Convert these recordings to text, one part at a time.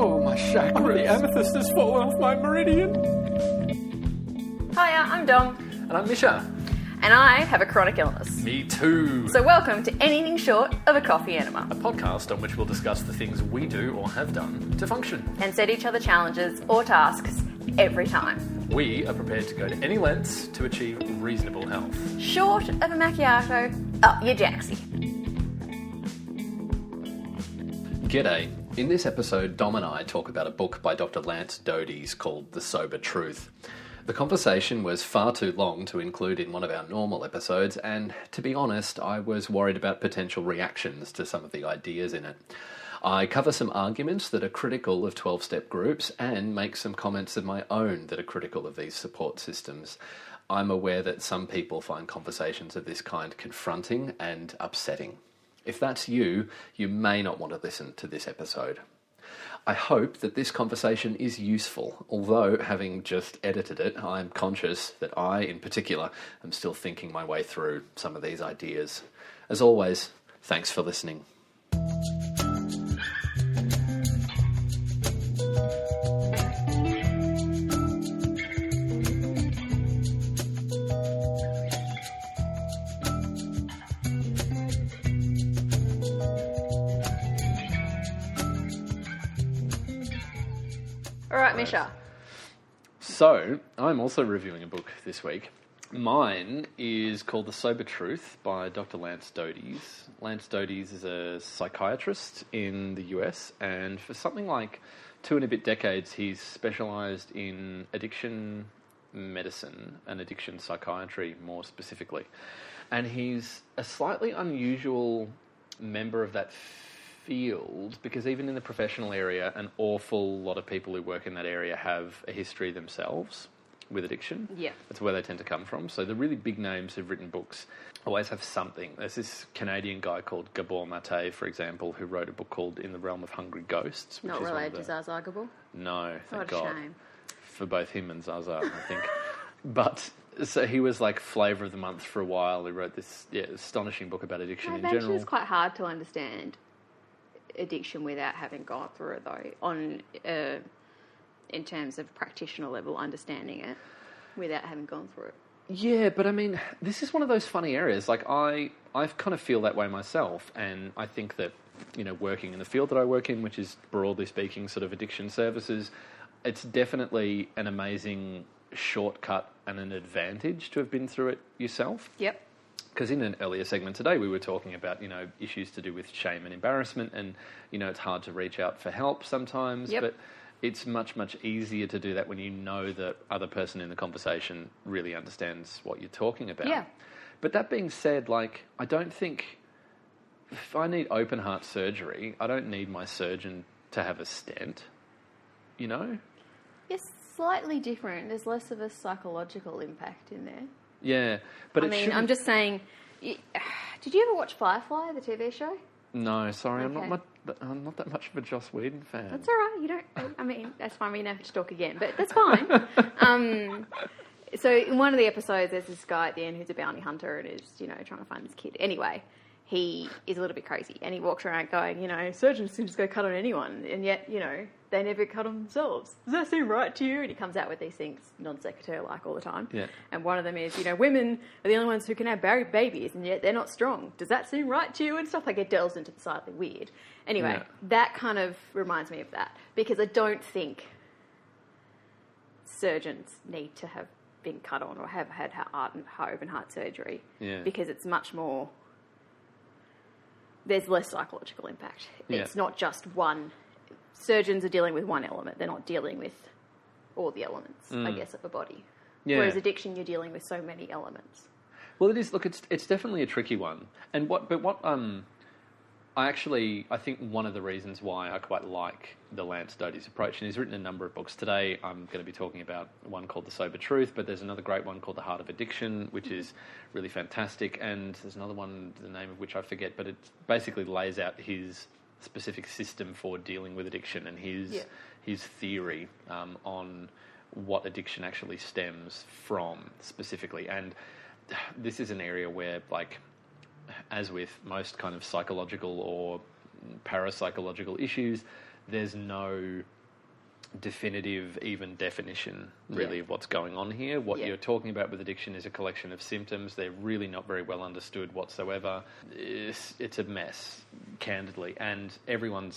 Oh, my chakra. The amethyst has fallen off my meridian. Hiya, I'm Dom. And I'm Misha. And I have a chronic illness. Me too. So welcome to Anything Short of a Coffee Enema. A podcast on which we'll discuss the things we do or have done to function. And set each other challenges or tasks every time. We are prepared to go to any lengths to achieve reasonable health. Short of a macchiato, up your jacksie. G'day. In this episode, Dom and I talk about a book by Dr Lance Dodes called The Sober Truth. The conversation was far too long to include in one of our normal episodes, and to be honest, I was worried about potential reactions to some of the ideas in it. I cover some arguments that are critical of 12-step groups and make some comments of my own that are critical of these support systems. I'm aware that some people find conversations of this kind confronting and upsetting. If that's you, you may not want to listen to this episode. I hope that this conversation is useful, although having just edited it, I'm conscious that I, in particular, am still thinking my way through some of these ideas. As always, thanks for listening. Alright, Misha. So, I'm also reviewing a book this week. Mine is called The Sober Truth by Dr Lance Dodes. Lance Dodes is a psychiatrist in the US, and for something like 2 and a bit decades, he's specialised in addiction medicine and addiction psychiatry more specifically. And he's a slightly unusual member of that field, because even in the professional area, an awful lot of people who work in that area have a history themselves with addiction. Yeah. That's where they tend to come from. So the really big names who've written books always have something. There's this Canadian guy called Gabor Mate, for example, who wrote a book called In the Realm of Hungry Ghosts. Which Not is related to Zaza Gabor? No, thank God. God. Shame. For both him and Zaza, I think. But so he was like flavour of the month for a while. He wrote this astonishing book about addiction in general. It's quite hard to understand addiction without having gone through it, though, in terms of practitioner level understanding it without having gone through it. Yeah, but I mean, this is one of those funny areas. Like, I kind of feel that way myself, and I think that, you know, working in the field that I work in, which is broadly speaking sort of addiction services, it's definitely an amazing shortcut and an advantage to have been through it yourself. Yep. Because in an earlier segment today, we were talking about, you know, issues to do with shame and embarrassment, and, you know, it's hard to reach out for help sometimes, but it's much, much easier to do that when you know the other person in the conversation really understands what you're talking about. Yeah. But that being said, like, I don't think, if I need open heart surgery, I don't need my surgeon to have a stent, you know? It's slightly different. There's less of a psychological impact in there. Yeah, but I'm just saying. Did you ever watch Firefly, the TV show? No, sorry, Okay. I'm not that much of a Joss Whedon fan. That's all right. You don't. I mean, that's fine. We don't have to talk again, but that's fine. So in one of the episodes, there's this guy at the end who's a bounty hunter and is, you know, trying to find this kid. Anyway, he is a little bit crazy, and he walks around going, you know, surgeons can just go cut on anyone, and yet, you know, they never cut on themselves. Does that seem right to you? And he comes out with these things, non sequitur like all the time. Yeah. And one of them is, you know, women are the only ones who can have babies, and yet they're not strong. Does that seem right to you? And stuff like it delves into the slightly weird. Anyway, that kind of reminds me of that, because I don't think surgeons need to have been cut on or have had open heart surgery, because it's much more. There's less psychological impact. It's not just one. Surgeons are dealing with one element. They're not dealing with all the elements, I guess, of a body. Yeah. Whereas addiction, you're dealing with so many elements. Well, it is. Look, it's definitely a tricky one. And I think one of the reasons why I quite like the Lance Dodes approach, and he's written a number of books. Today, I'm going to be talking about one called The Sober Truth, but there's another great one called The Heart of Addiction, which is really fantastic. And there's another one, the name of which I forget, but it basically lays out his specific system for dealing with addiction and his theory on what addiction actually stems from specifically. And this is an area where, like, as with most kind of psychological or parapsychological issues, there's no definitive even definition really of what's going on here. What you're talking about with addiction is a collection of symptoms. They're really not very well understood whatsoever. It's a mess, candidly, and everyone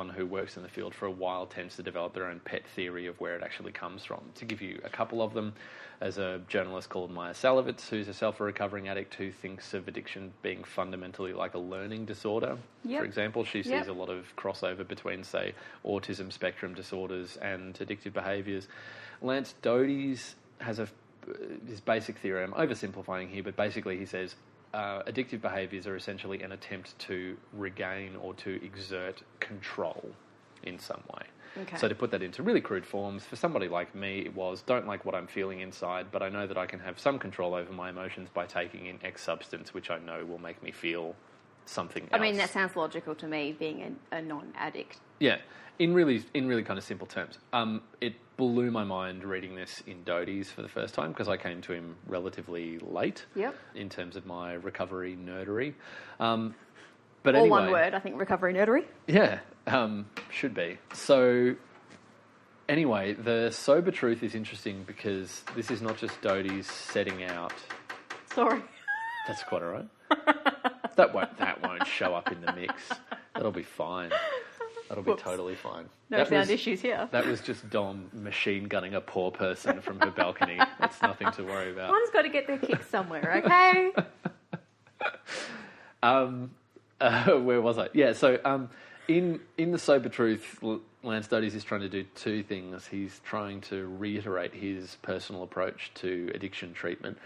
who works in the field for a while tends to develop their own pet theory of where it actually comes from. To give you a couple of them, there's a journalist called Maya Salovitz, who's herself a recovering addict, who thinks of addiction being fundamentally like a learning disorder. For example, she sees a lot of crossover between, say, autism spectrum disorders and addictive behaviours. Lance Dodes has his basic theory. I'm oversimplifying here, but basically he says addictive behaviours are essentially an attempt to regain or to exert control in some way. Okay. So to put that into really crude forms, for somebody like me, it was, don't like what I'm feeling inside, but I know that I can have some control over my emotions by taking in X substance, which I know will make me feel something else. I mean, that sounds logical to me, being a non-addict. Yeah, in really kind of simple terms. It blew my mind reading this in Dodes for the first time, because I came to him relatively late in terms of my recovery nerdery. But All anyway, one word, I think, recovery nerdery. Yeah, should be. So anyway, the sober truth is interesting because this is not just Dodes setting out. Sorry. That's quite all right. That won't show up in the mix. That'll be fine. That'll be totally fine. No sound issues here. That was just Dom machine gunning a poor person from her balcony. That's nothing to worry about. One's got to get their kicks somewhere, okay? Where was I? Yeah, so in the Sober Truth, Lance Dodes is trying to do two things. He's trying to reiterate his personal approach to addiction treatment,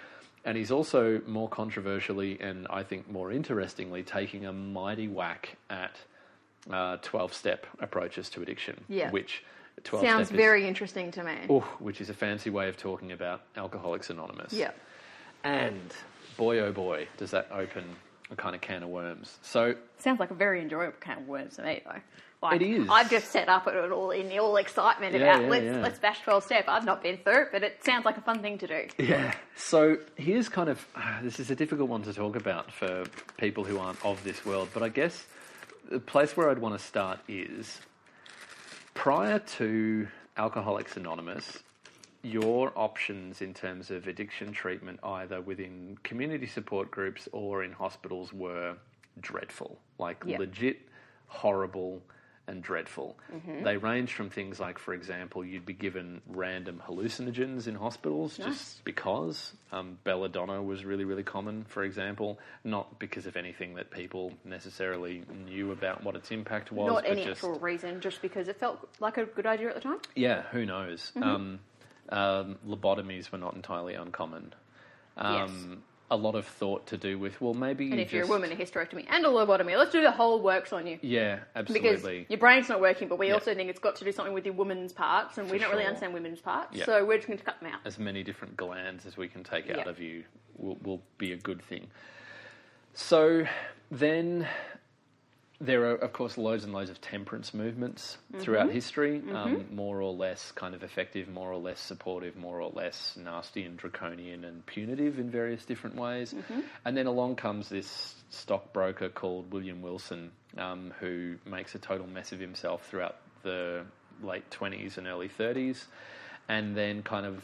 and he's also more controversially and I think more interestingly taking a mighty whack at 12-step approaches to addiction. Yeah. Which 12 sounds step very interesting to me. Which is a fancy way of talking about Alcoholics Anonymous. Yeah. And boy, oh boy, does that open a kind of can of worms. So sounds like a very enjoyable can of worms to me, though. Like, it is. I've just set up it all in all excitement about let's bash 12 step. I've not been through it, but it sounds like a fun thing to do. Yeah. So here's kind of this is a difficult one to talk about for people who aren't of this world, but I guess the place where I'd want to start is prior to Alcoholics Anonymous, your options in terms of addiction treatment, either within community support groups or in hospitals, were dreadful. Like legit horrible and dreadful. Mm-hmm. They range from things like, for example, you'd be given random hallucinogens in hospitals just because. Belladonna was really, really common, for example, not because of anything that people necessarily knew about what its impact was. Not any actual reason, just because it felt like a good idea at the time? Yeah, who knows? Mm-hmm. Lobotomies were not entirely uncommon. Yes. A lot of thought to do with, well, maybe and if you're a woman, a hysterectomy and a lobotomy, let's do the whole works on you. Yeah, absolutely. Because your brain's not working, but we also think it's got to do something with your woman's parts, and we don't really understand women's parts, so we're just going to cut them out. As many different glands as we can take out of you will be a good thing. So then there are, of course, loads and loads of temperance movements throughout history, more or less kind of effective, more or less supportive, more or less nasty and draconian and punitive in various different ways. And then along comes this stockbroker called William Wilson, who makes a total mess of himself throughout the late 20s and early 30s, and then kind of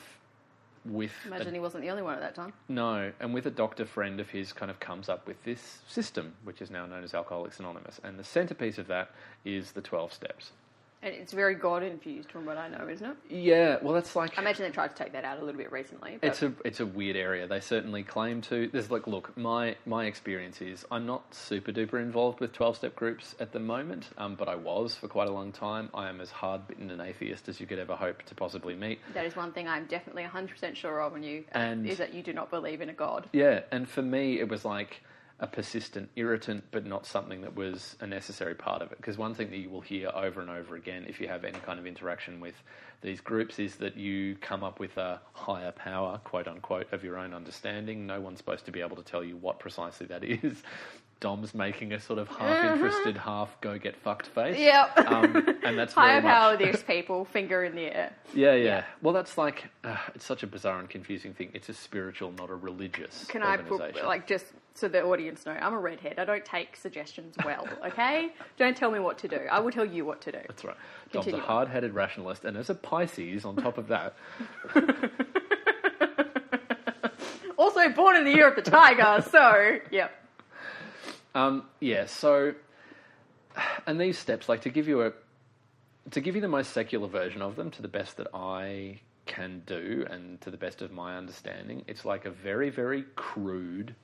Imagine he wasn't the only one at that time. No, and with a doctor friend of his kind of comes up with this system, which is now known as Alcoholics Anonymous. And the centrepiece of that is the 12 steps. And it's very God-infused from what I know, isn't it? Yeah, well, that's like... I imagine they tried to take that out a little bit recently. But... It's a weird area. They certainly claim to... There's like, look, my experience is I'm not super-duper involved with 12-step groups at the moment, but I was for quite a long time. I am as hard-bitten an atheist as you could ever hope to possibly meet. That is one thing I'm definitely 100% sure of in you, is that you do not believe in a God. Yeah, and for me, it was like a persistent irritant, but not something that was a necessary part of it. Because one thing that you will hear over and over again if you have any kind of interaction with these groups is that you come up with a higher power, quote unquote, of your own understanding. No one's supposed to be able to tell you what precisely that is. Dom's making a sort of half-interested, half-go-get-fucked face. Yep. And that's higher very power much... these people, finger in the air. Yeah. Well, that's like... it's such a bizarre and confusing thing. It's a spiritual, not a religious Can I organisation. put, like, just so the audience know, I'm a redhead. I don't take suggestions well, okay? Don't tell me what to do. I will tell you what to do. That's right. Dom's Continue a hard-headed rationalist, and as a Pisces, on top of that... Also born in the year of the tiger, so, yep. So... And these steps, like, to give you the most secular version of them, to the best that I can do, and to the best of my understanding, it's like a very, very crude,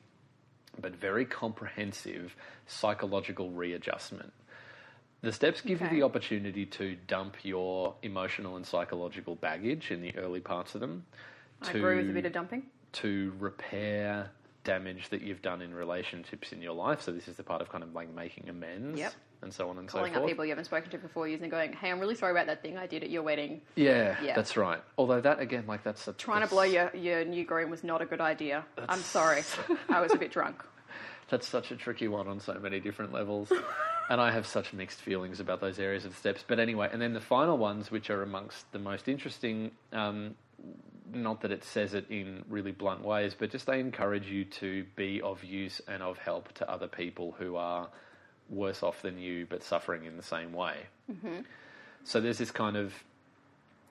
but very comprehensive psychological readjustment. The steps give you the opportunity to dump your emotional and psychological baggage in the early parts of them. I agree with a bit of dumping. To repair damage that you've done in relationships in your life. So this is the part of kind of like making amends. Yep. And so on and Calling so forth. up people you haven't spoken to for 4 years and going, hey, I'm really sorry about that thing I did at your wedding. Yeah, that's right. Although that, again, like that's... Trying to blow your new groom was not a good idea. I'm sorry. I was a bit drunk. That's such a tricky one on so many different levels. And I have such mixed feelings about those areas of steps. But anyway, and then the final ones, which are amongst the most interesting, not that it says it in really blunt ways, but just they encourage you to be of use and of help to other people who are worse off than you but suffering in the same way. Mm-hmm. So there's this kind of,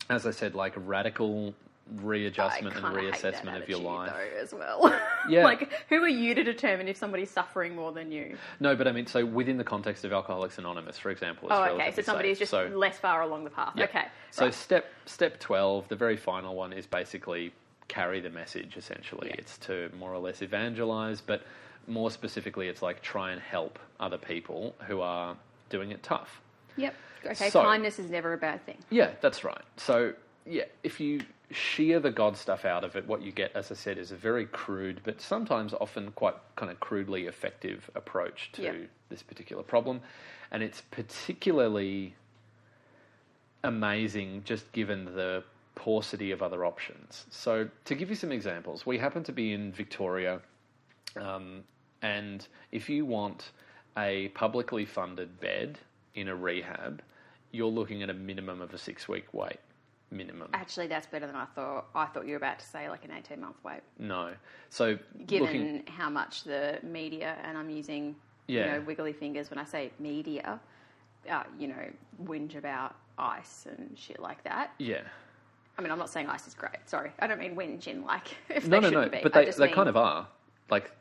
as I said, like radical readjustment and reassessment of your life. Though, as well. Yeah. Like, who are you to determine if somebody's suffering more than you? No, but I mean, so within the context of Alcoholics Anonymous, for example, it's okay, so somebody's just less far along the path. Yep. Okay. So right. step 12, the very final one, is basically carry the message, essentially. Yeah. It's to more or less evangelize, but more specifically, it's like try and help other people who are doing it tough. Yep. Okay, so, kindness is never a bad thing. Yeah, that's right. So, yeah, if you shear the God stuff out of it, what you get, as I said, is a very crude, but sometimes often quite kind of crudely effective approach to this particular problem. And it's particularly amazing just given the paucity of other options. So to give you some examples, we happen to be in Victoria, and if you want a publicly funded bed in a rehab, you're looking at a minimum of a 6-week wait. Minimum. Actually, that's better than I thought. I thought you were about to say like an 18-month wait. No. So given how much the media, and I'm using wiggly fingers when I say media, whinge about ICE and shit like that. Yeah. I mean, I'm not saying ICE is great. Sorry, I don't mean whinge in like if no, they shouldn't be. But they kind of are. Like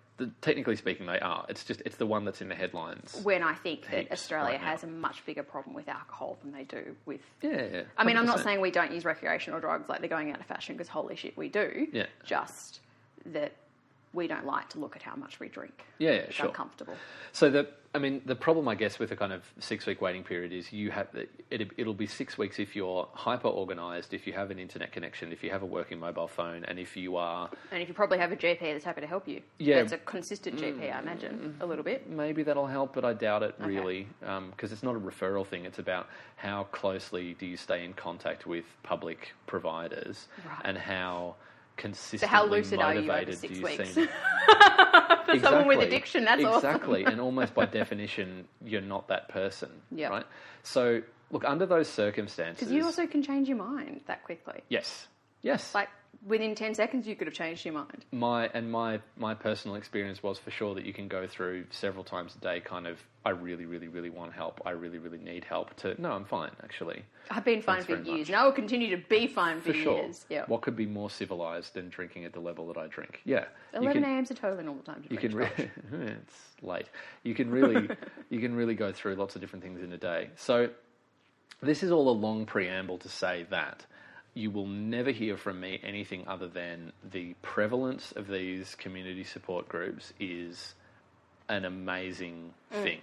technically speaking, they are. It's the one that's in the headlines. When I think that Australia has a much bigger problem with alcohol than they do with... Yeah. I mean, I'm not saying we don't use recreational drugs like they're going out of fashion, because holy shit, we do. Yeah. Just that we don't like to look at how much we drink. Yeah, it's sure. uncomfortable. So the problem, I guess, with a kind of 6-week waiting period is it'll be 6 weeks if you're hyper organised, if you have an internet connection, if you have a working mobile phone, and if you are... And if you probably have a GP that's happy to help you. Yeah. It's a consistent GP, I imagine, a little bit. Maybe that'll help, but I doubt it really, because it's not a referral thing. It's about how closely do you stay in contact with public providers, and how consistently how lucid motivated are you over 6 weeks? seem. For someone with addiction, that's awesome. Exactly, and almost by definition, you're not that person, Yep. right? So, look, under those circumstances... Because you also can change your mind that quickly. Yes. Like, within 10 seconds, you could have changed your mind. My personal experience was for sure that you can go through several times a day kind of, I really, really, really want help. I really, really need help to, no, I'm fine, actually. I've been fine for years, and I will continue to be fine for years. Sure. What could be more civilised than drinking at the level that I drink? Yeah. 11 a.m.'s a totally normal time to drink. It's late. You can really go through lots of different things in a day. So this is all a long preamble to say that you will never hear from me anything other than the prevalence of these community support groups is an amazing thing.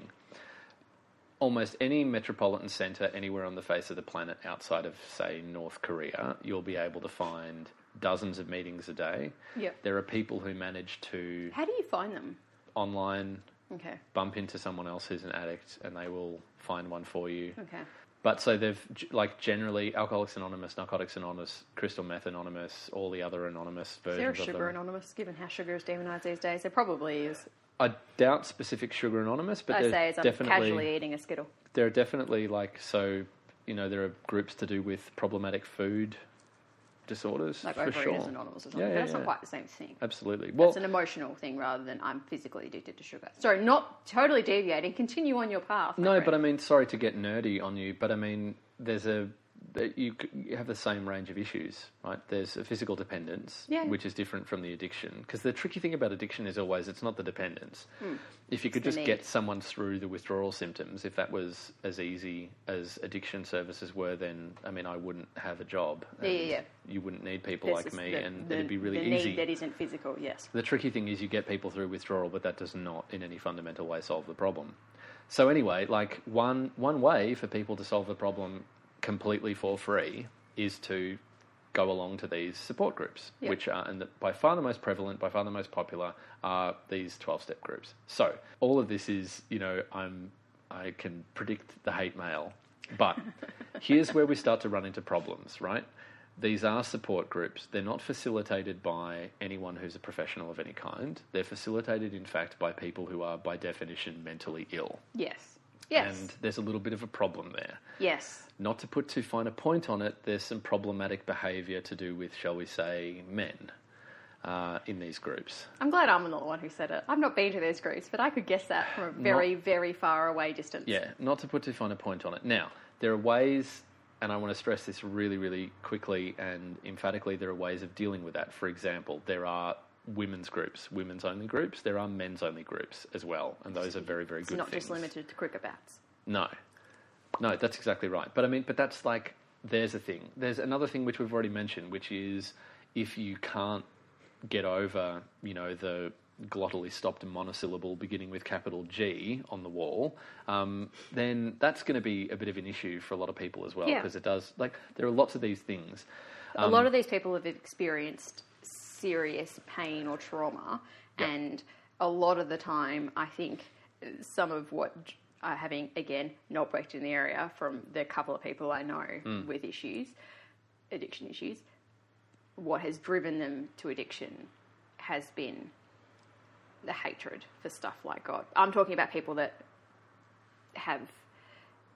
Almost any metropolitan centre anywhere on the face of the planet outside of, say, North Korea, you'll be able to find dozens of meetings a day. Yep. There are people who manage to... How do you find them? Online, bump into someone else who's an addict and they will find one for you. Okay. But so they've, like, generally Alcoholics Anonymous, Narcotics Anonymous, Crystal Meth Anonymous, all the other anonymous versions of them. Is there a Sugar Anonymous, given how sugar is demonised these days? There probably is. I doubt specific Sugar Anonymous, but I say as I'm definitely casually eating a Skittle. there are definitely there are groups to do with problematic food disorders, Like for Overeaters sure. Anonymous or something. Yeah, But that's yeah. not quite the same thing. Absolutely. Well, It's an emotional thing rather than I'm physically addicted to sugar. Sorry, not totally deviating. Continue on your path. no, but I mean, sorry to get nerdy on you, but I mean, you have the same range of issues, right? There's a physical dependence, Yeah. which is different from the addiction. Because the tricky thing about addiction is always it's not the dependence. If you could the just need. get someone through the withdrawal symptoms, if that was as easy as addiction services were, then, I mean, I wouldn't have a job. Yeah. You wouldn't need people This like is me, and the it'd be really the easy. need that isn't physical, yes. The tricky thing is you get people through withdrawal, but that does not in any fundamental way solve the problem. So anyway, like one way for people to solve the problem completely for free is to go along to these support groups, Yep. which are, and by far the most prevalent, by far the most popular, are these 12-step groups. So all of this is, I can predict the hate mail, but here's where we start to run into problems, right? These are support groups. They're not facilitated by anyone who's a professional of any kind. They're facilitated, in fact, by people who are, by definition, mentally ill. Yes. And there's a little bit of a problem there. Yes. Not to put too fine a point on it, there's some problematic behaviour to do with, shall we say, men in these groups. I'm glad I'm not the one who said it. I've not been to those groups, but I could guess that from a very, very far away distance. Yeah, not to put too fine a point on it. Now, there are ways, and I want to stress this really, really quickly and emphatically, there are ways of dealing with that. For example, there are women's groups, women's only groups. There are men's only groups as well, and those are very, very good things. It's not just limited to cricket bats. No, that's exactly right. But that's like, there's a thing. There's another thing which we've already mentioned, which is if you can't get over, the glottally stopped monosyllable beginning with capital G on the wall, then that's going to be a bit of an issue for a lot of people as well, because it does, there are lots of these things. A lot of these people have experienced serious pain or trauma, and a lot of the time, I think some of what having, again, not worked in the area, from the couple of people I know with addiction issues, what has driven them to addiction has been the hatred for stuff like God. I'm talking about people that have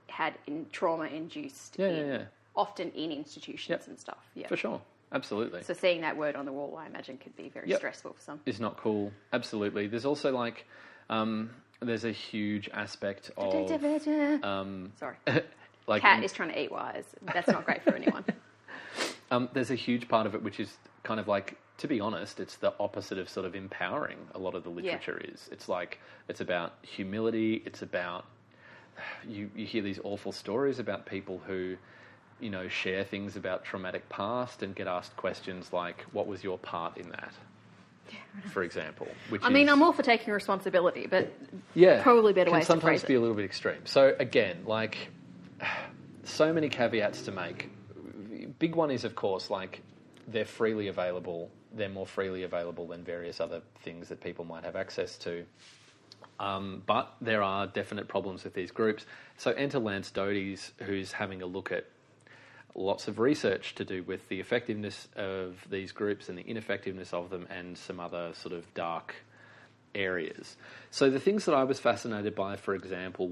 had trauma induced, often in institutions and stuff. Yeah, for sure. Absolutely. So seeing that word on the wall, I imagine, could be very stressful for some. It's not cool. Absolutely. There's also there's a huge aspect of... Sorry. Cat is trying to eat wires. That's not great for anyone. There's a huge part of it which is kind of like, to be honest, it's the opposite of sort of empowering a lot of the literature is. It's like, it's about humility. It's about... You hear these awful stories about people who... share things about traumatic past and get asked questions like, what was your part in that? For example. I'm all for taking responsibility, but probably better ways to phrase it. Can sometimes be a little bit extreme. So again, so many caveats to make. Big one is, of course, they're freely available. They're more freely available than various other things that people might have access to. But there are definite problems with these groups. So enter Lance Dodes, who's having a look at lots of research to do with the effectiveness of these groups and the ineffectiveness of them and some other sort of dark areas. So the things that I was fascinated by, for example,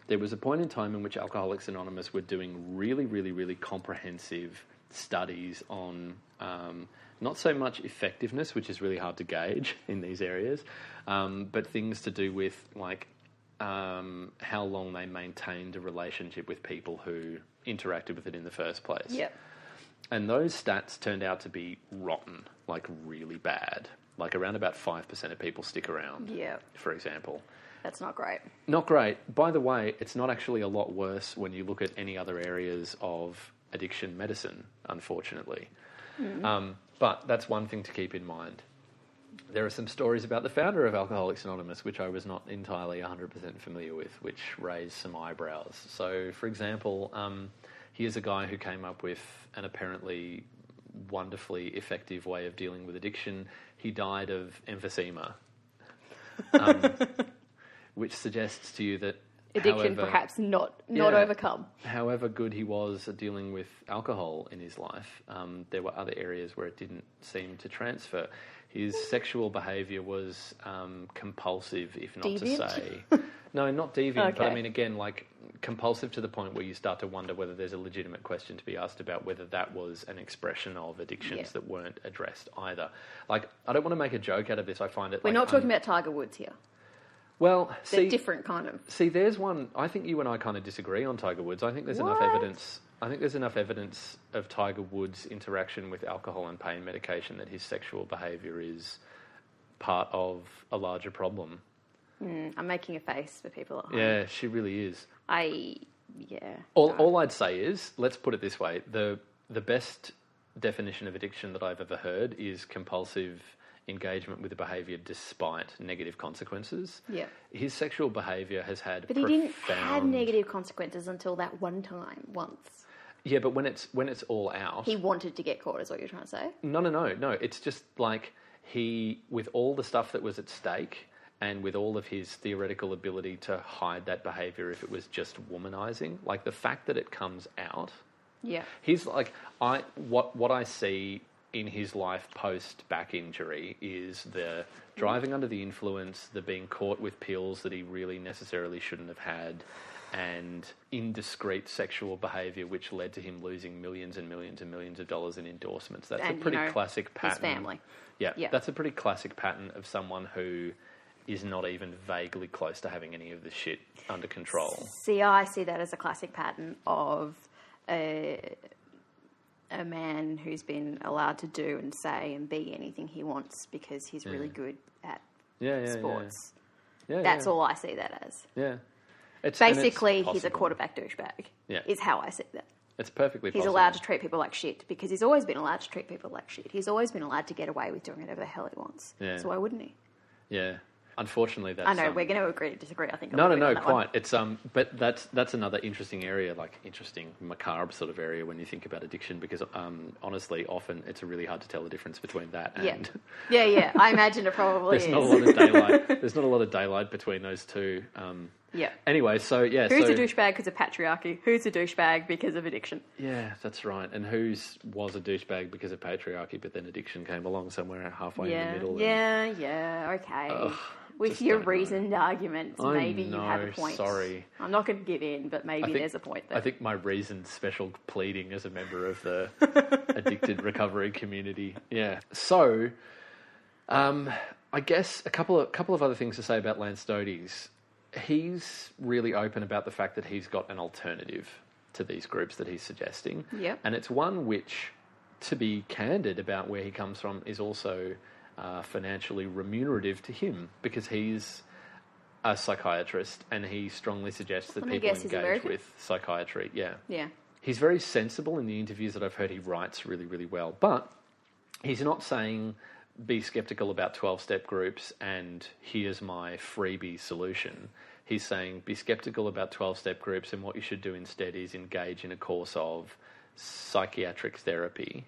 there was a point in time in which Alcoholics Anonymous were doing really, really, really comprehensive studies on not so much effectiveness, which is really hard to gauge in these areas, but things to do with how long they maintained a relationship with people who interacted with it in the first place. Yep. And those stats turned out to be rotten, really bad. Around about 5% of people stick around, for example. That's not great. Not great. By the way, it's not actually a lot worse when you look at any other areas of addiction medicine, unfortunately. But that's one thing to keep in mind. There are some stories about the founder of Alcoholics Anonymous, which I was not entirely 100% familiar with, which raised some eyebrows. So, for example, here's a guy who came up with an apparently wonderfully effective way of dealing with addiction. He died of emphysema, which suggests to you that addiction perhaps not overcome. However good he was at dealing with alcohol in his life, there were other areas where it didn't seem to transfer. His sexual behaviour was compulsive, if not Deviant? to say... No, not deviant, Okay. but I mean, again, like compulsive to the point where you start to wonder whether there's a legitimate question to be asked about whether that was an expression of addictions that weren't addressed either. Like, I don't want to make a joke out of this. I find it... We're not talking about Tiger Woods here. Well, They're different kind of... See, there's one... I think you and I kind of disagree on Tiger Woods. I think there's enough evidence... I think there's enough evidence of Tiger Woods' interaction with alcohol and pain medication that his sexual behaviour is part of a larger problem. I'm making a face for people at home. Yeah, she really is. All I'd say is, let's put it this way, the best definition of addiction that I've ever heard is compulsive engagement with a behaviour despite negative consequences. Yeah. His sexual behaviour has had But he didn't have negative consequences until that one time, once. Yeah, but when it's all out... He wanted to get caught, is what you're trying to say? No. It's just like he, with all the stuff that was at stake... and with all of his theoretical ability to hide that behaviour if it was just womanising, like the fact that it comes out... Yeah. He's like... What I see in his life post-back injury is the driving under the influence, the being caught with pills that he really necessarily shouldn't have had, and indiscreet sexual behaviour which led to him losing millions and millions and millions of dollars in endorsements. That's a pretty classic pattern. His family. Yeah, that's a pretty classic pattern of someone who... is not even vaguely close to having any of this shit under control. See, I see that as a classic pattern of a man who's been allowed to do and say and be anything he wants because he's really good at sports. That's all I see that as. Yeah. Basically, he's a quarterback douchebag, is how I see that. It's perfectly possible. He's allowed to treat people like shit because he's always been allowed to treat people like shit. He's always been allowed to get away with doing whatever the hell he wants. Yeah. So why wouldn't he? Yeah. Unfortunately, that's... I know, we're going to agree to disagree, I think. No, quite. It's but that's another interesting area, like interesting, macabre sort of area when you think about addiction, because honestly, often it's really hard to tell the difference between that and... Yeah. I imagine it probably there's not a lot of daylight. There's not a lot of daylight between those two. Anyway, so yeah. Who's a douchebag because of patriarchy? Who's a douchebag because of addiction? Yeah, that's right. And whose was a douchebag because of patriarchy, but then addiction came along somewhere halfway in the middle. Okay. With your reasoned arguments, maybe you have a point. Sorry. I'm not going to give in, but maybe there's a point there. I think my reasoned special pleading as a member of the addicted recovery community. Yeah. So, I guess a couple of other things to say about Lance Dodes. He's really open about the fact that he's got an alternative to these groups that he's suggesting. Yep. And it's one which, to be candid about where he comes from, is also... financially remunerative to him, because he's a psychiatrist and he strongly suggests that people engage with psychiatry. Yeah. He's very sensible in the interviews that I've heard. He writes really, really well, but he's not saying be skeptical about 12-step groups and here's my freebie solution. He's saying be skeptical about 12-step groups, and what you should do instead is engage in a course of psychiatric therapy,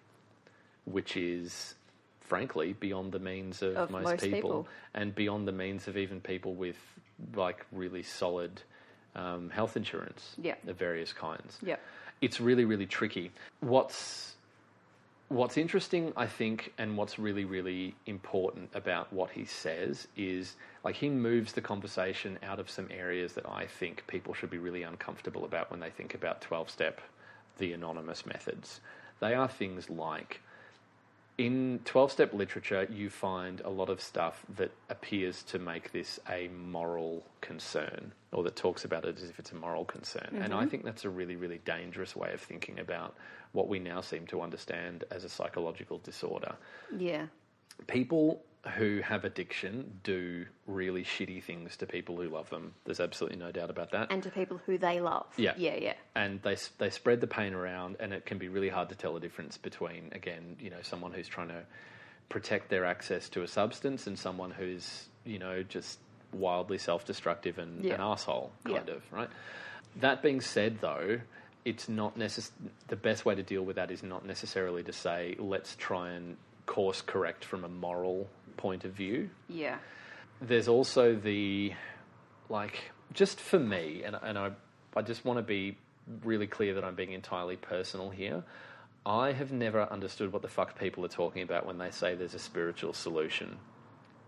which is... frankly, beyond the means of most people, and beyond the means of even people with like really solid health insurance of various kinds. Yeah, it's really, really tricky. What's interesting, I think, and what's really, really important about what he says is like he moves the conversation out of some areas that I think people should be really uncomfortable about when they think about 12-step, the anonymous methods. They are things like, in 12-step literature, you find a lot of stuff that appears to make this a moral concern, or that talks about it as if it's a moral concern. Mm-hmm. And I think that's a really, really dangerous way of thinking about what we now seem to understand as a psychological disorder. Yeah. People who have addiction do really shitty things to people who love them. There's absolutely no doubt about that. And to people who they love. Yeah. And they spread the pain around, and it can be really hard to tell the difference between, again, someone who's trying to protect their access to a substance and someone who's, just wildly self-destructive and an arsehole, kind of, right? That being said, though, it's not the best way to deal with that is not necessarily to say, let's try and course correct from a moral point of view. Yeah. There's also just for me, and I just want to be really clear that I'm being entirely personal here, I have never understood what the fuck people are talking about when they say there's a spiritual solution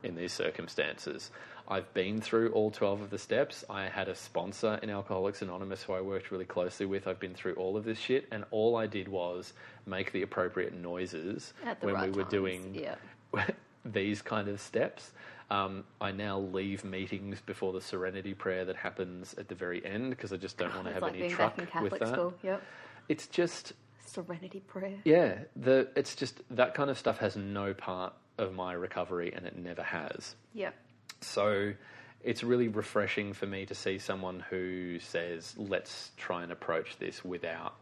in these circumstances. I've been through all 12 of the steps. I had a sponsor in Alcoholics Anonymous who I worked really closely with. I've been through all of this shit, and all I did was make the appropriate noises when we were doing these kind of steps. I now leave meetings before the Serenity Prayer that happens at the very end because I just don't want to have any truck with that. School. Yep. It's just... Serenity Prayer. Yeah, it's just that kind of stuff has no part of my recovery, and it never has. Yeah. So it's really refreshing for me to see someone who says, let's try and approach this without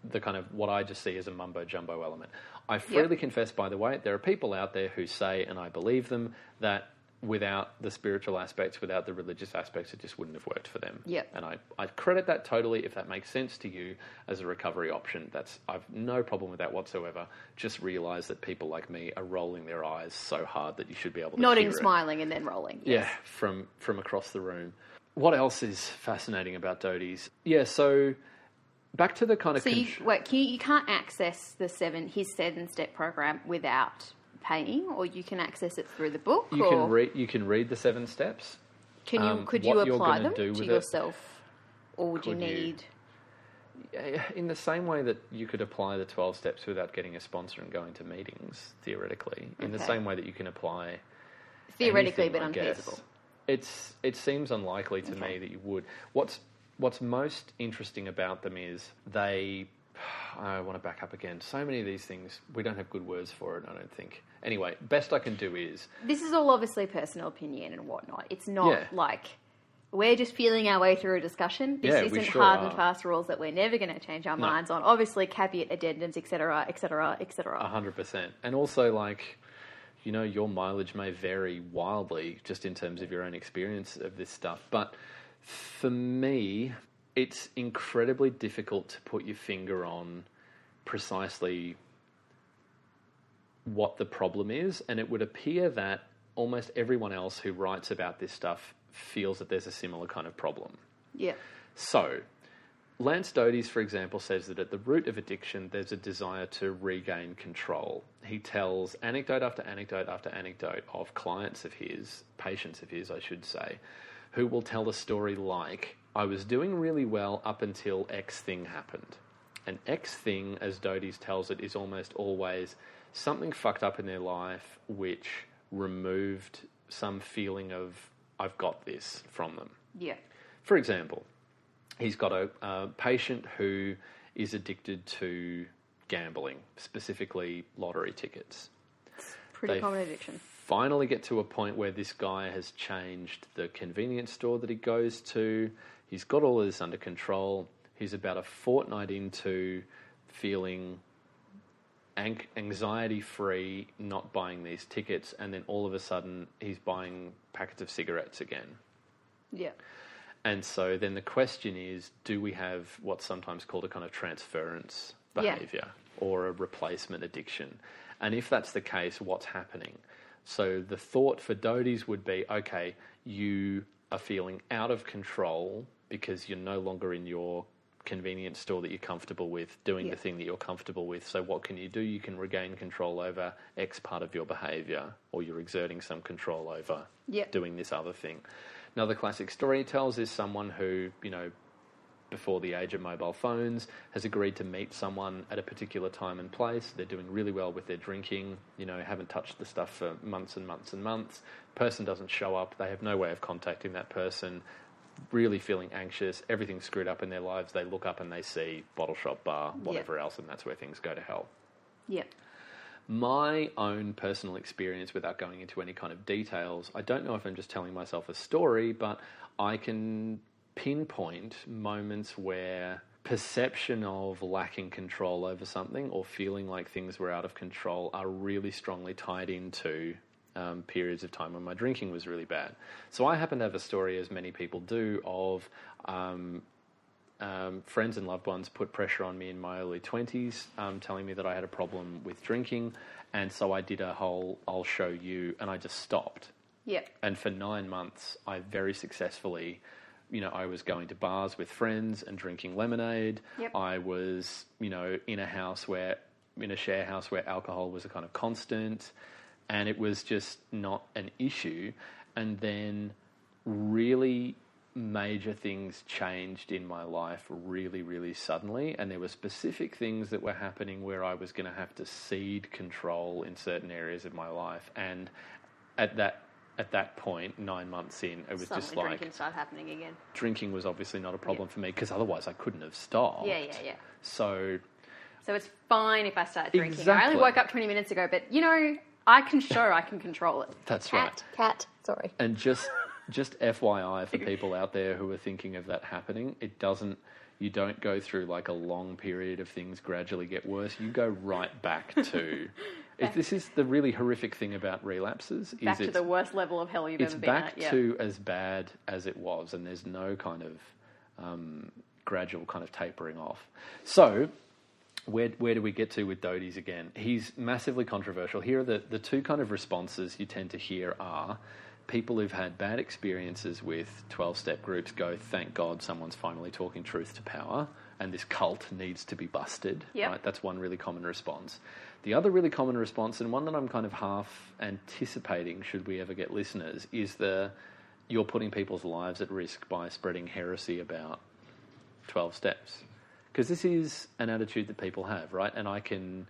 the kind of what I just see as a mumbo-jumbo element. I freely confess, by the way, there are people out there who say, and I believe them, that without the spiritual aspects, without the religious aspects, it just wouldn't have worked for them. Yep. And I credit that totally. If that makes sense to you as a recovery option, I've no problem with that whatsoever. Just realise that people like me are rolling their eyes so hard that you should be able to nodding, hear smiling, and then rolling. Yes. Yeah, from across the room. What else is fascinating about Dodes? Yeah, so back to the kind of... So you can't access his 7-step program without paying, or you can access it through the book. You can read the 7 steps. Could you apply them to yourself, or would you need? In the same way that you could apply the 12 steps without getting a sponsor and going to meetings, theoretically. In the same way that you can apply theoretically, anything, but unfeasible. It seems unlikely to me that you would. What's most interesting about them is I want to back up again. So many of these things, we don't have good words for it, I don't think. Anyway, best I can do is... This is all obviously personal opinion and whatnot. It's not like we're just feeling our way through a discussion. This isn't hard and fast rules that we're never going to change our minds on. Obviously, caveat, addendums, etc., etc., etc. 100%. And also, your mileage may vary wildly just in terms of your own experience of this stuff. But for me... it's incredibly difficult to put your finger on precisely what the problem is, and it would appear that almost everyone else who writes about this stuff feels that there's a similar kind of problem. Yeah. So, Lance Dodes, for example, says that at the root of addiction, there's a desire to regain control. He tells anecdote after anecdote after anecdote of clients of his, patients of his, I should say, who will tell a story like... I was doing really well up until X thing happened. And X thing, as Dodes tells it, is almost always something fucked up in their life which removed some feeling of, I've got this from them. Yeah. For example, he's got a patient who is addicted to gambling, specifically lottery tickets. Pretty common addiction. Finally get to a point where this guy has changed the convenience store that he goes to. He's got all of this under control. He's about a fortnight into feeling anxiety-free, not buying these tickets, and then all of a sudden he's buying packets of cigarettes again. Yeah. And so then the question is, do we have what's sometimes called a kind of transference behaviour or a replacement addiction? And if that's the case, what's happening? So the thought for Dodes would be, okay, you are feeling out of control because you're no longer in your convenience store that you're comfortable with, doing the thing that you're comfortable with. So what can you do? You can regain control over X part of your behaviour, or you're exerting some control over doing this other thing. Another classic story he tells is someone who, before the age of mobile phones, has agreed to meet someone at a particular time and place. They're doing really well with their drinking, haven't touched the stuff for months and months and months. Person doesn't show up. They have no way of contacting that person. Really feeling anxious. Everything's screwed up in their lives. They look up and they see bottle shop, bar, whatever else, and that's where things go to hell. Yeah. My own personal experience, without going into any kind of details, I don't know if I'm just telling myself a story, but I can pinpoint moments where perception of lacking control over something or feeling like things were out of control are really strongly tied into periods of time when my drinking was really bad. So I happen to have a story, as many people do, of friends and loved ones put pressure on me in my early 20s, telling me that I had a problem with drinking, and so I did a whole I'll show you, and I just stopped. Yep. And for 9 months, I very successfully I was going to bars with friends and drinking lemonade. Yep. I was, in a share house where alcohol was a kind of constant, and it was just not an issue. And then really major things changed in my life really, really suddenly, and there were specific things that were happening where I was going to have to cede control in certain areas of my life. And at that point, 9 months in, it was Suddenly just like drinking started happening again. Drinking was obviously not a problem for me, because otherwise I couldn't have stopped. Yeah. So it's fine if I start drinking. Exactly. I only woke up 20 minutes ago, but I can control it. That's right. Cat. Sorry. And just FYI for people out there who are thinking of that happening, you don't go through like a long period of things gradually get worse. You go right back to... This is the really horrific thing about relapses. Back to the worst level of hell you've ever been at. It's back to as bad as it was, and there's no kind of gradual kind of tapering off. So... Where do we get to with Dodes again? He's massively controversial. Here are the two kind of responses you tend to hear are people who've had bad experiences with 12-step groups go, thank God someone's finally talking truth to power, and this cult needs to be busted. Yep. Right? That's one really common response. The other really common response, and one that I'm kind of half anticipating should we ever get listeners, is you're putting people's lives at risk by spreading heresy about 12 steps. Because this is an attitude that people have, right? And I can...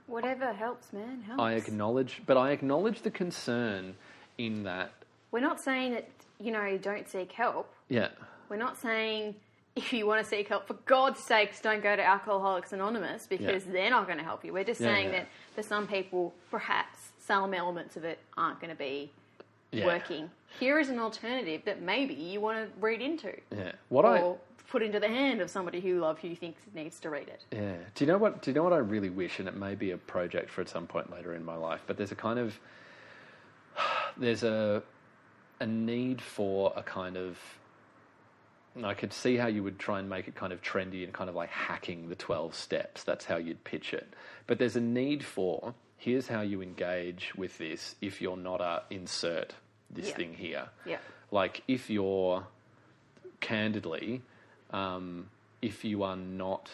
Whatever helps, man, helps. I acknowledge the concern in that... We're not saying that, don't seek help. Yeah. We're not saying if you want to seek help, for God's sakes, don't go to Alcoholics Anonymous, because they're not going to help you. We're just saying that for some people, perhaps some elements of it aren't going to be working. Here is an alternative that maybe you want to read into. Yeah. Put into the hand of somebody who thinks needs to read it. Yeah. Do you know what I really wish, and it may be a project for at some point later in my life, but there's a need for a kind of... I could see how you would try and make it kind of trendy and kind of like hacking the 12 steps. That's how you'd pitch it. But there's a need for, here's how you engage with this if you're not insert this thing here. Yeah. Like if you're candidly... if you are not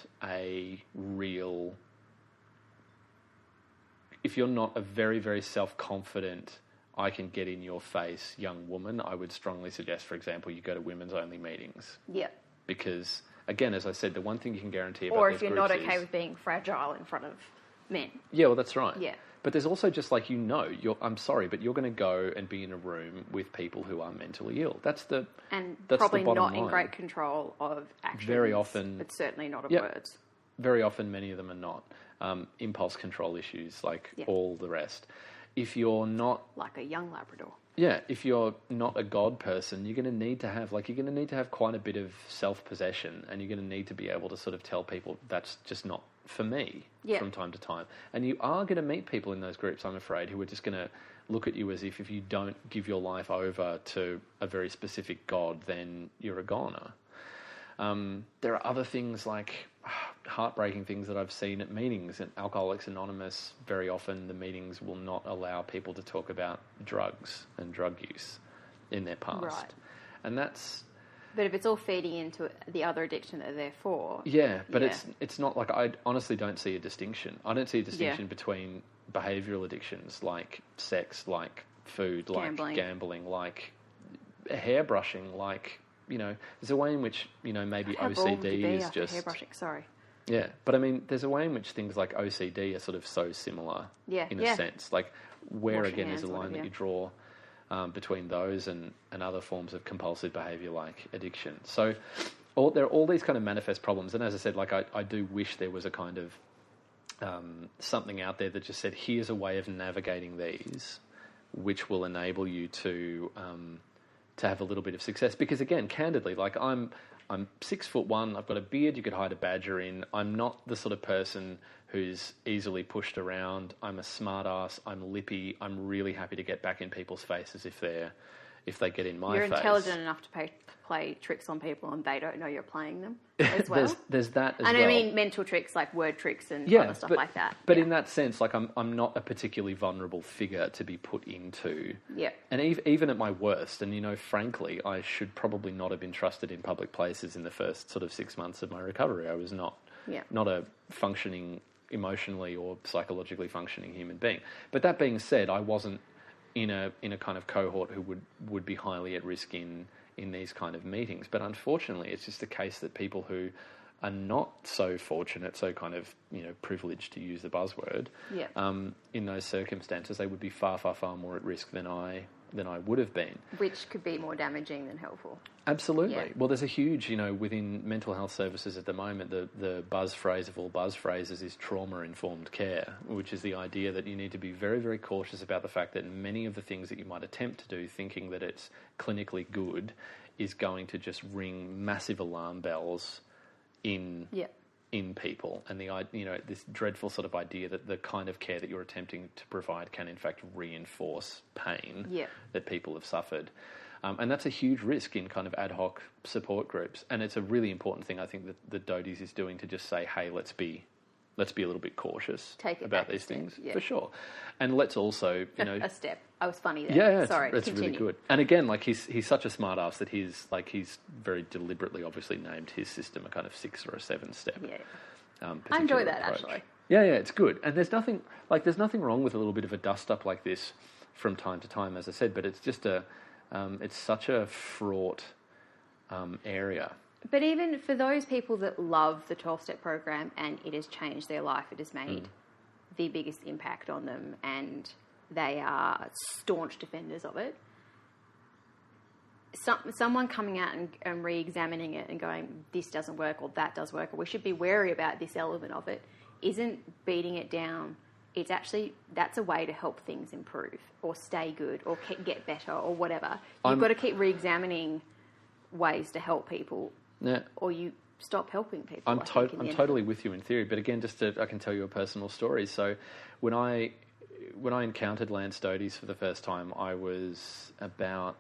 if you're not a very, very self-confident, I can get in your face young woman, I would strongly suggest, for example, you go to women's only meetings. Yeah. Because, again, as I said, the one thing you can guarantee about or those if you're not okay with being fragile in front of men. Yeah, well, that's right. Yeah. But there's also just like, I'm sorry, but you're going to go and be in a room with people who are mentally ill. That's probably the bottom not line. in great control of actions. Very often. But certainly not of Yep. words. Very often, many of them are not. Impulse control issues, all the rest. If you're not... Like a young Labrador. Yeah, if you're not a God person, you're going to need to have quite a bit of self-possession, and you're going to need to be able to sort of tell people that's just not for me from time to time. And you are going to meet people in those groups, I'm afraid, who are just going to look at you as if you don't give your life over to a very specific God, then you're a goner. There are other things like heartbreaking things that I've seen at meetings. At Alcoholics Anonymous, very often the meetings will not allow people to talk about drugs and drug use in their past. Right. And that's... But if it's all feeding into the other addiction that they're for... Yeah, but it's not like... I honestly don't see a distinction. I don't see a distinction between behavioural addictions like sex, like food, like gambling, like hairbrushing, like... there's a way in which, maybe OCD is just... hairbrushing, sorry. Yeah, but I mean, there's a way in which things like OCD are sort of so similar in a sense. Like, where Washing again hands, is a line that you draw between those and other forms of compulsive behaviour like addiction. So there are all these kind of manifest problems. And as I said, like I do wish there was a kind of something out there that just said, here's a way of navigating these, which will enable you to have a little bit of success. Because again, candidly, like I'm 6'1", I've got a beard you could hide a badger in. I'm not the sort of person who's easily pushed around. I'm a smart ass. I'm lippy. I'm really happy to get back in people's faces if they're if they get in my You're face. intelligent enough to play tricks on people and they don't know you're playing them as well. there's that as well. And I mean mental tricks like word tricks and other stuff like that. But in that sense, like I'm not a particularly vulnerable figure to be put into. Yeah. And even at my worst, and, you know, frankly, I should probably not have been trusted in public places in the first sort of 6 months of my recovery. I was not a functioning, emotionally or psychologically functioning human being. But that being said, I wasn't in a kind of cohort who would be highly at risk in these kind of meetings. But unfortunately, it's just the case that people who are not so fortunate, so kind of, you know, privileged to use the buzzword, in those circumstances, they would be far, far, far more at risk than I would have been. Which could be more damaging than helpful. Absolutely. Yeah. Well, there's a huge, you know, within mental health services at the moment, the buzz phrase of all buzz phrases is trauma-informed care, which is the idea that you need to be very, very cautious about the fact that many of the things that you might attempt to do thinking that it's clinically good is going to just ring massive alarm bells in people, and this dreadful sort of idea that the kind of care that you're attempting to provide can in fact reinforce pain that people have suffered, and that's a huge risk in kind of ad hoc support groups. And it's a really important thing, I think, that Dodes is doing, to just say, hey, let's be a little bit cautious about these things, for sure. And let's also, you know, a step. I was funny there. Yeah, Sorry, it's really good. And again, like he's such a smart ass that he's very deliberately, obviously, named his system a kind of 6 or a 7 step. Yeah, I enjoy that approach. actually. Yeah, it's good. And there's nothing wrong with a little bit of a dust up like this from time to time, as I said. But it's just it's such a fraught area. But even for those people that love the 12-step program and it has changed their life, it has made the biggest impact on them, and they are staunch defenders of it. Someone coming out and re-examining it and going, this doesn't work or that does work, or we should be wary about this element of it, isn't beating it down. It's actually, that's a way to help things improve or stay good or get better or whatever. You've got to keep re-examining ways to help people. Yeah. Or you stop helping people. I'm totally with you in theory, but again, I can tell you a personal story. So when I encountered Lance Dodes for the first time, I was about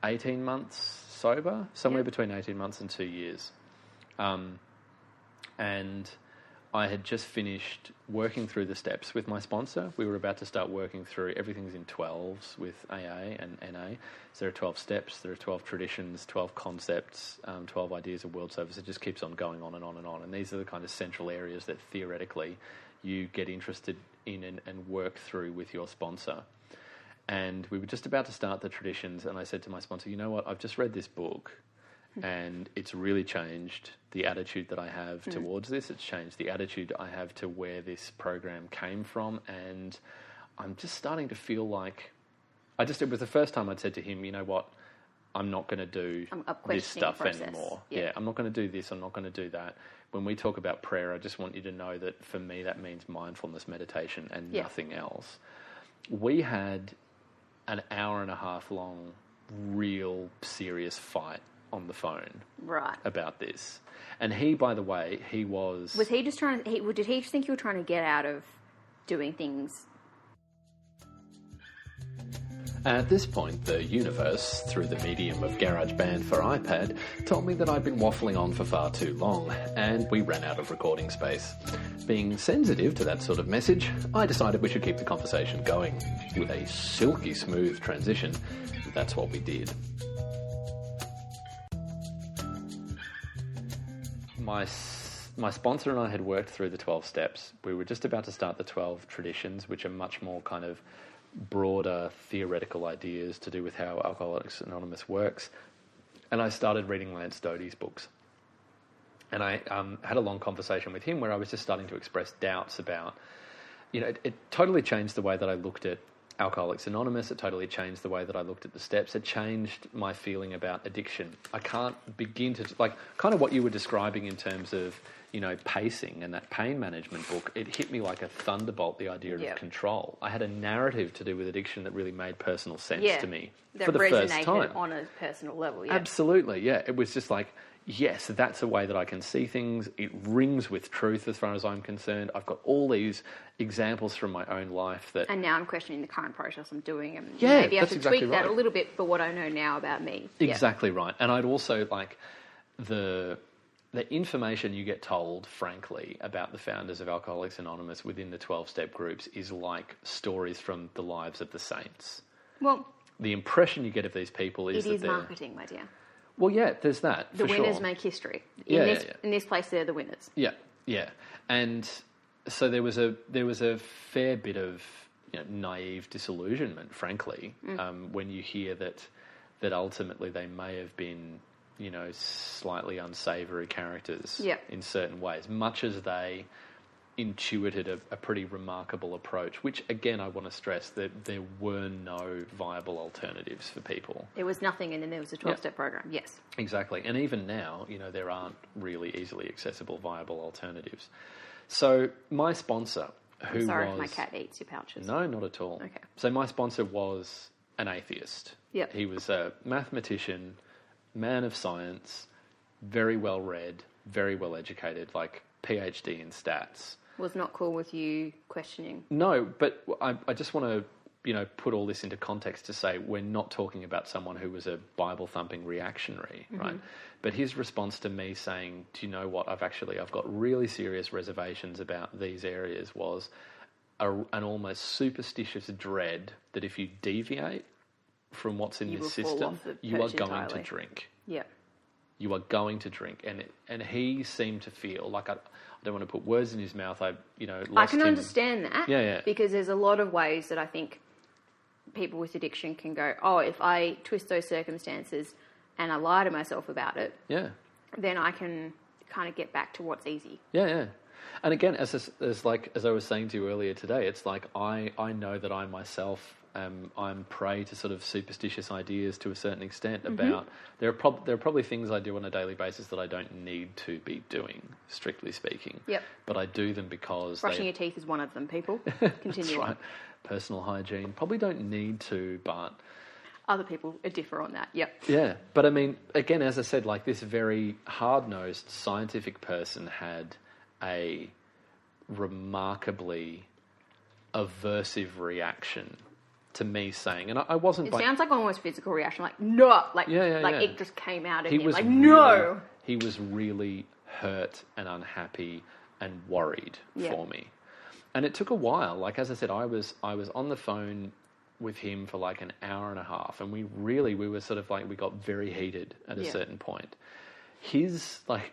18 months sober, somewhere between 18 months and 2 years. And I had just finished working through the steps with my sponsor. We were about to start working through, everything's in 12s with AA and NA. So there are 12 steps, there are 12 traditions, 12 concepts, 12 ideas of world service. It just keeps on going on and on and on. And these are the kind of central areas that theoretically you get interested in and work through with your sponsor. And we were just about to start the traditions, and I said to my sponsor, you know what, I've just read this book, and it's really changed the attitude that I have towards this. It's changed the attitude I have to where this program came from, and I'm just starting to feel like... it was the first time I'd said to him, you know what, I'm not going to do this stuff anymore. Yeah, I'm not going to do this, I'm not going to do that. When we talk about prayer, I just want you to know that for me that means mindfulness meditation and nothing else. We had an hour and a half long, real serious fight on the phone about this. And he, by the way, was he just trying to... did he just think you were trying to get out of doing things? At this point, the universe, through the medium of GarageBand for iPad, told me that I'd been waffling on for far too long, and we ran out of recording space. Being sensitive to that sort of message, I decided we should keep the conversation going. With a silky smooth transition, that's what we did. My sponsor and I had worked through the 12 steps. We were just about to start the 12 traditions, which are much more kind of broader theoretical ideas to do with how Alcoholics Anonymous works. And I started reading Lance Dodes' books. And I had a long conversation with him where I was just starting to express doubts about, it totally changed the way that I looked at Alcoholics Anonymous. It totally changed the way that I looked at the steps. It changed my feeling about addiction. I can't begin to, kind of what you were describing in terms of, pacing and that pain management book, it hit me like a thunderbolt, the idea of control. I had a narrative to do with addiction that really made personal sense to me for the first time. On a personal level, Absolutely, yeah. It was just like, yes, that's a way that I can see things. It rings with truth as far as I'm concerned. I've got all these examples from my own life that... And now I'm questioning the current process I'm doing, and Yeah, maybe I that's should exactly tweak right. that a little bit for what I know now about me. Exactly right. And I'd also like the information you get told, frankly, about the founders of Alcoholics Anonymous within the 12-step groups is like stories from the lives of the saints. Well, the impression you get of these people is it is marketing, my dear. Well, yeah, there's that. The for winners sure. make history. In this place, they're the winners. Yeah, yeah. And so there was a fair bit of naive disillusionment, frankly, when you hear that ultimately they may have been slightly unsavoury characters in certain ways, much as they intuited a pretty remarkable approach, which, again, I want to stress that there were no viable alternatives for people. There was nothing, and then there was a 12-step program, yes. Exactly. And even now, there aren't really easily accessible viable alternatives. So my sponsor, who was... Sorry if my cat eats your pouches. No, not at all. Okay. So my sponsor was an atheist. Yep. He was a mathematician, man of science, very well read, very well educated, like PhD in stats. Was not cool with you questioning. No, but I just want to, put all this into context to say we're not talking about someone who was a Bible-thumping reactionary, right? But his response to me saying, do you know what, I've got really serious reservations about these areas was an almost superstitious dread that if you deviate from what's in this system, you are going to drink. Yeah. You are going to drink. And he seemed to feel like... I don't want to put words in his mouth. I can understand that. Yeah. Because there's a lot of ways that I think people with addiction can go, oh, if I twist those circumstances and I lie to myself about it, then I can kind of get back to what's easy. Yeah. And again, as I was saying to you earlier today, it's like I know that I myself I'm prey to sort of superstitious ideas to a certain extent about there are probably things I do on a daily basis that I don't need to be doing, strictly speaking. Yep. But I do them because brushing your teeth is one of them, people. Continue on. Right. Personal hygiene, probably don't need to, but other people differ on that. Yep. Yeah, but I mean, again, as I said, like this very hard-nosed scientific person had a remarkably aversive reaction to me saying, and I wasn't... It sounds like almost physical reaction, like, no! Like, yeah. It just came out of him, like, no! He was really hurt and unhappy and worried for me. And it took a while. Like, as I said, I was on the phone with him for like an hour and a half, and we were sort of like, we got very heated at a certain point. His, like...